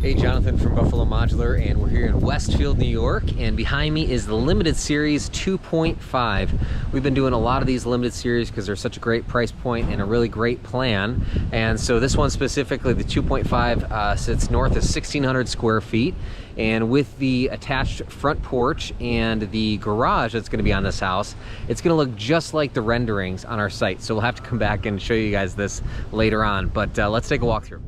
Hey, Jonathan from Buffalo Modular, and we're here in Westfield, New York, and behind me is the Limited Series 2.5. We've been doing a lot of these Limited Series because they're such a great price point and a really great plan. And so this one specifically, the 2.5, sits north of 1,600 square feet. And with the attached front porch and the garage that's going to be on this house, it's going to look just like the renderings on our site. So we'll have to come back and show you guys this later on, but let's take a walk through.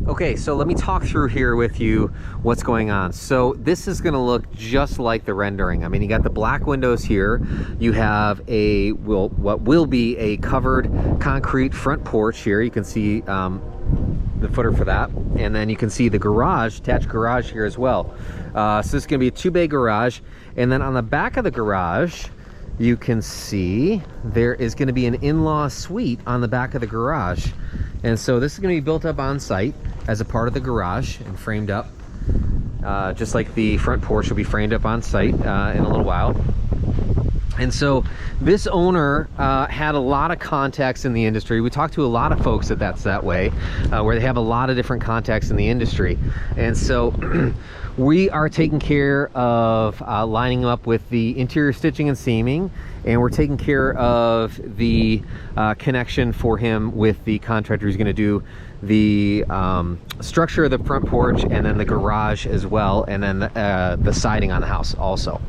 Okay, so let me talk through here with you what's going on. So this is gonna look just like the rendering. I mean, you got the black windows here. You have what will be a covered concrete front porch here. You can see the footer for that. And then you can see the garage, attached garage here as well. So this is gonna be a 2-bay garage. And then on the back of the garage, you can see there is gonna be an in-law suite on the back of the garage. And so this is gonna be built up on site as a part of the garage and framed up, just like the front porch will be framed up on site in a little while. And so this owner had a lot of contacts in the industry. We talked to a lot of folks that's that way, where they have a lot of different contacts in the industry. And so we are taking care of lining up with the interior stitching and seaming, and we're taking care of the connection for him with the contractor who's going to do the structure of the front porch and then the garage as well, and then the siding on the house also.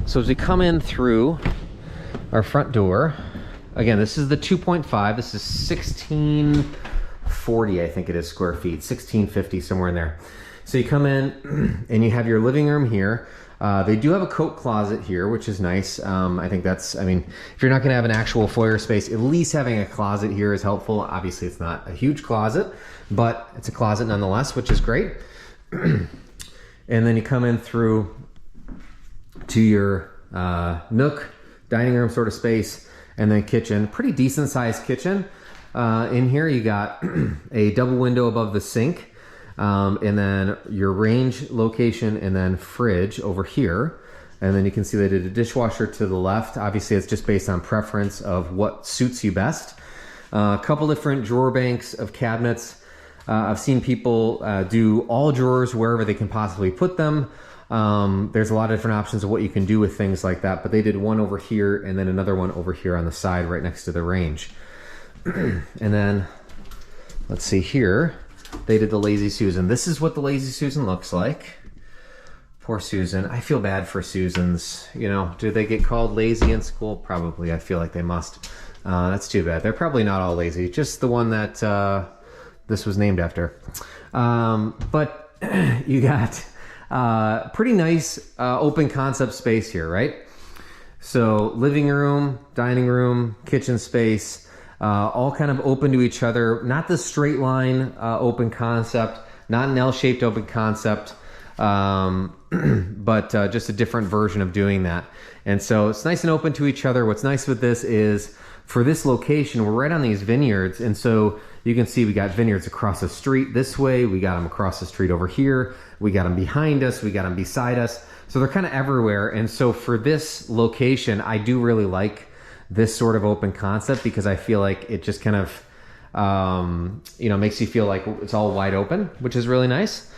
So as we come in through our front door, again, this is the 2.5. This is 1640, I think it is, square feet, 1650, somewhere in there. So you come in and you have your living room here. They do have a coat closet here, which is nice. I think that's, I mean, if you're not gonna have an actual foyer space, at least having a closet here is helpful. Obviously it's not a huge closet, but it's a closet nonetheless, which is great. And then you come in through to your nook, dining room sort of space, and then kitchen. Pretty decent sized kitchen. In here you got a double window above the sink. And then your range location, and then fridge over here. And then you can see they did a dishwasher to the left. Obviously it's just based on preference of what suits you best. A couple different drawer banks of cabinets. I've seen people do all drawers wherever they can possibly put them. There's a lot of different options of what you can do with things like that, but they did one over here and then another one over here on the side right next to the range. And then let's see here. They did the Lazy Susan. This is what the Lazy Susan looks like. Poor Susan. I feel bad for Susans. You know, do they get called lazy in school? Probably. I feel like they must. That's too bad. They're probably not all lazy. Just the one that this was named after. But you got pretty nice open concept space here, right? So living room, dining room, kitchen space. All kind of open to each other. Not the straight line open concept, not an L-shaped open concept, but just a different version of doing that. And so it's nice and open to each other. What's nice with this is, for this location, we're right on these vineyards. And so you can see we got vineyards across the street this way. We got them across the street over here. We got them behind us. We got them beside us. So they're kind of everywhere. And so for this location, I do really like this sort of open concept, because I feel like it just kind of, you know, makes you feel like it's all wide open, which is really nice.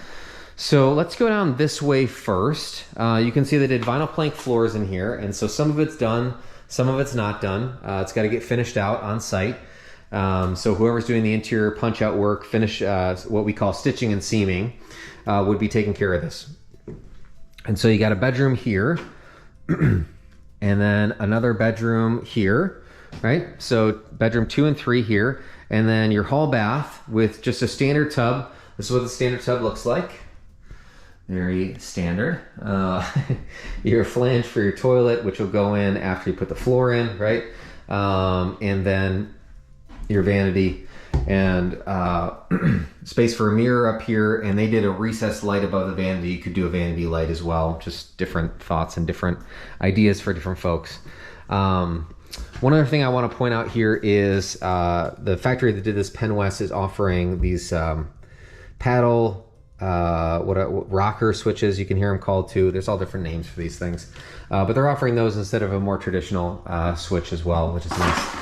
So let's go down this way first. You can see they did vinyl plank floors in here. And so some of it's done, some of it's not done. It's got to get finished out on site. So whoever's doing the interior punch out work, finish what we call stitching and seaming, would be taking care of this. And so you got a bedroom here. And then another bedroom here, right? So bedroom 2 and 3 here. And then your hall bath with just a standard tub. This is what the standard tub looks like. Very standard. Your flange for your toilet, which will go in after you put the floor in, right? And then your vanity and space for a mirror up here. And they did a recessed light above the vanity. You could do a vanity light as well. Just different thoughts and different ideas for different folks. One other thing I want to point out here is the factory that did this, PennWest, is offering these paddle rocker switches. You can hear them called too. There's all different names for these things, but they're offering those instead of a more traditional switch as well, which is nice.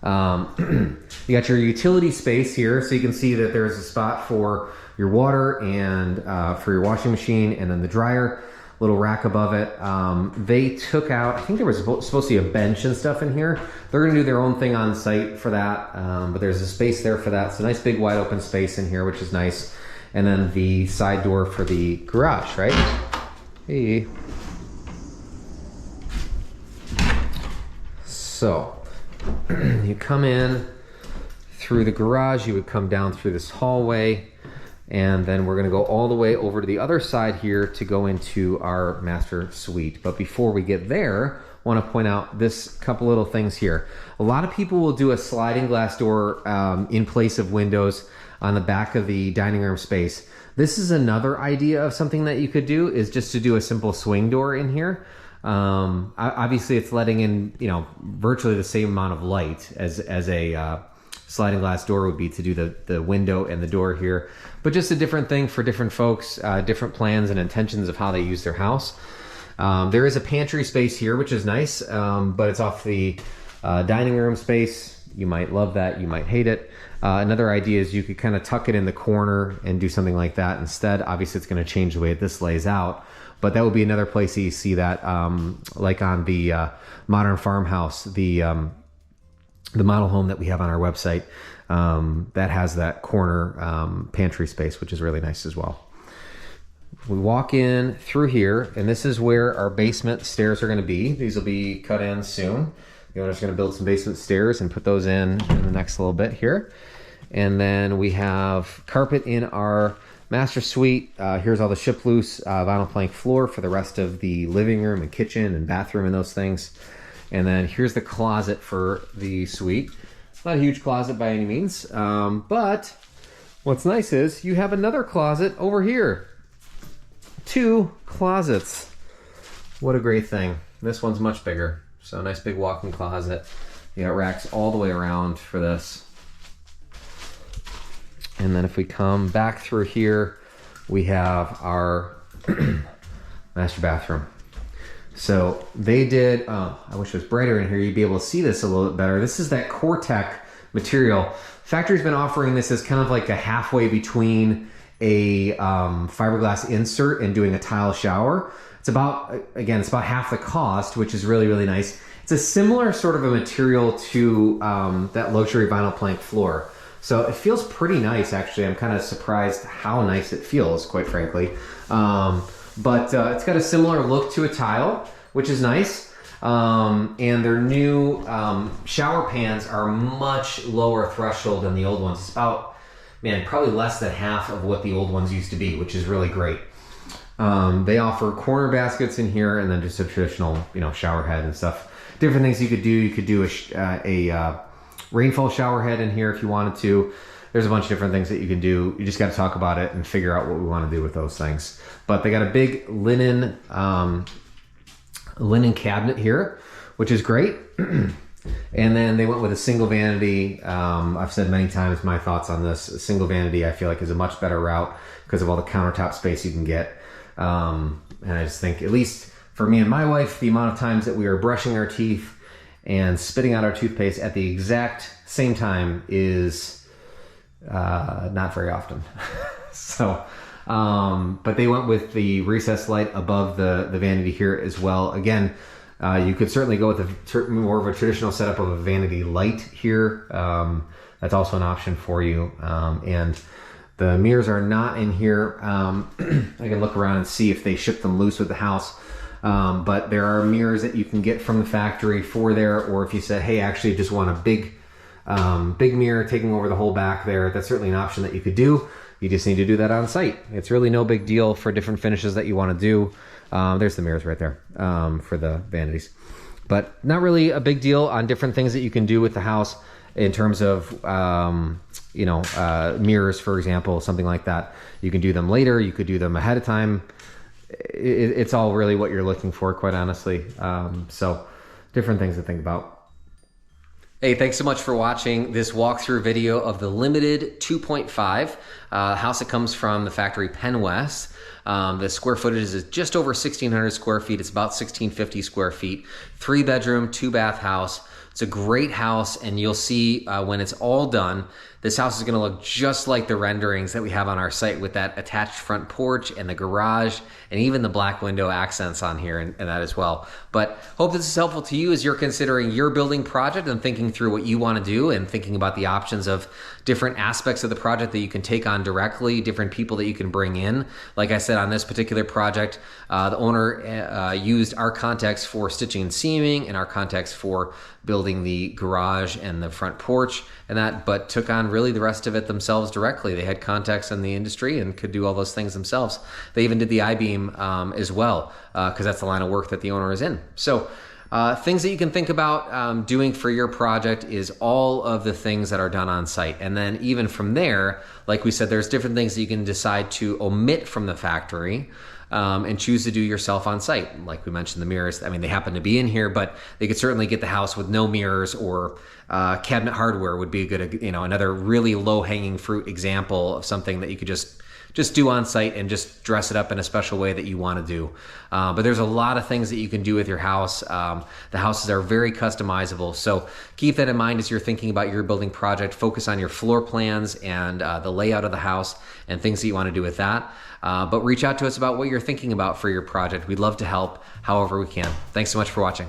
You got your utility space here, so you can see that there's a spot for your water and for your washing machine, and then the dryer, little rack above it. They took out, I think there was supposed to be a bench and stuff in here. They're gonna do their own thing on site for that, but there's a space there for that. It's a nice big wide open space in here, which is nice. And then the side door for the garage, right? Hey. So, you come in through the garage, you would come down through this hallway, and then we're gonna go all the way over to the other side here to go into our master suite. But before we get there, I wanna point out this couple little things here. A lot of people will do a sliding glass door in place of windows on the back of the dining room space. This is another idea of something that you could do, is just to do a simple swing door in here. Obviously it's letting in, you know, virtually the same amount of light as a sliding glass door would be to do the window and the door here, but just a different thing for different folks, different plans and intentions of how they use their house. There is a pantry space here, which is nice, but it's off the dining room space. You might love that, you might hate it. Another idea is you could kind of tuck it in the corner and do something like that instead. Obviously it's going to change the way this lays out, but that would be another place that you see that, like on the modern farmhouse, the model home that we have on our website, that has that corner pantry space, which is really nice as well. We walk in through here, and this is where our basement stairs are going to be. These will be cut in soon. The owner's going to build some basement stairs and put those in the next little bit here. And then we have carpet in our master suite. Here's all the ship loose vinyl plank floor for the rest of the living room and kitchen and bathroom and those things. And then here's the closet for the suite. Not a huge closet by any means, but what's nice is you have another closet over here. 2 closets. What a great thing. This one's much bigger. So nice big walk-in closet. You got racks all the way around for this. And then if we come back through here, we have our master bathroom. So they did, I wish it was brighter in here, you'd be able to see this a little bit better. This is that Cortec material. Factory's been offering this as kind of like a halfway between a fiberglass insert and doing a tile shower. It's about, again, it's about half the cost, which is really, really nice. It's a similar sort of a material to that luxury vinyl plank floor. So it feels pretty nice, actually. I'm kind of surprised how nice it feels, quite frankly. But it's got a similar look to a tile, which is nice. And their new shower pans are much lower threshold than the old ones. It's about, man, probably less than half of what the old ones used to be, which is really great. They offer corner baskets in here, and then just a traditional, you know, shower head and stuff. Different things you could do. You could do a rainfall shower head in here if you wanted to. There's a bunch of different things that you can do. You just got to talk about it and figure out what we want to do with those things. But they got a big linen cabinet here, which is great. And then they went with a single vanity. I've said many times my thoughts on this. A single vanity I feel like is a much better route because of all the countertop space you can get. And I just think, at least for me and my wife, the amount of times that we are brushing our teeth and spitting out our toothpaste at the exact same time is not very often. So, but they went with the recessed light above the vanity here as well. Again, you could certainly go with more of a traditional setup of a vanity light here. That's also an option for you. And the mirrors are not in here. I can look around and see if they ship them loose with the house. But there are mirrors that you can get from the factory for there, or if you said, hey, actually just want a big mirror taking over the whole back there, that's certainly an option that you could do. You just need to do that on site. It's really no big deal for different finishes that you want to do. There's the mirrors right there for the vanities. But not really a big deal on different things that you can do with the house in terms of, mirrors, for example, something like that. You can do them later. You could do them ahead of time. It's all really what you're looking for, quite honestly. So different things to think about. Hey, thanks so much for watching this walkthrough video of the Limited 2.5 house that comes from the factory PennWest. The square footage is just over 1,600 square feet. It's about 1,650 square feet. 3-bedroom, 2-bath house. It's a great house, and you'll see when it's all done, this house is going to look just like the renderings that we have on our site, with that attached front porch and the garage and even the black window accents on here and that as well. But hope this is helpful to you as you're considering your building project and thinking through what you want to do and thinking about the options of different aspects of the project that you can take on directly, different people that you can bring in. Like I said, on this particular project, the owner used our contacts for stitching and seaming and our contacts for building the garage and the front porch and that, but took on really the rest of it themselves directly. They had contacts in the industry and could do all those things themselves. They even did the I-beam as well, because that's the line of work that the owner is in. So things that you can think about doing for your project is all of the things that are done on site. And then even from there, like we said, there's different things that you can decide to omit from the factory and choose to do yourself on site. Like we mentioned, the mirrors, I mean, they happen to be in here, but they could certainly get the house with no mirrors, or cabinet hardware would be a good, another really low-hanging fruit example of something that you could just do on site and just dress it up in a special way that you want to do. But there's a lot of things that you can do with your house. The houses are very customizable. So keep that in mind as you're thinking about your building project. Focus on your floor plans and the layout of the house and things that you want to do with that. But reach out to us about what you're thinking about for your project. We'd love to help however we can. Thanks so much for watching.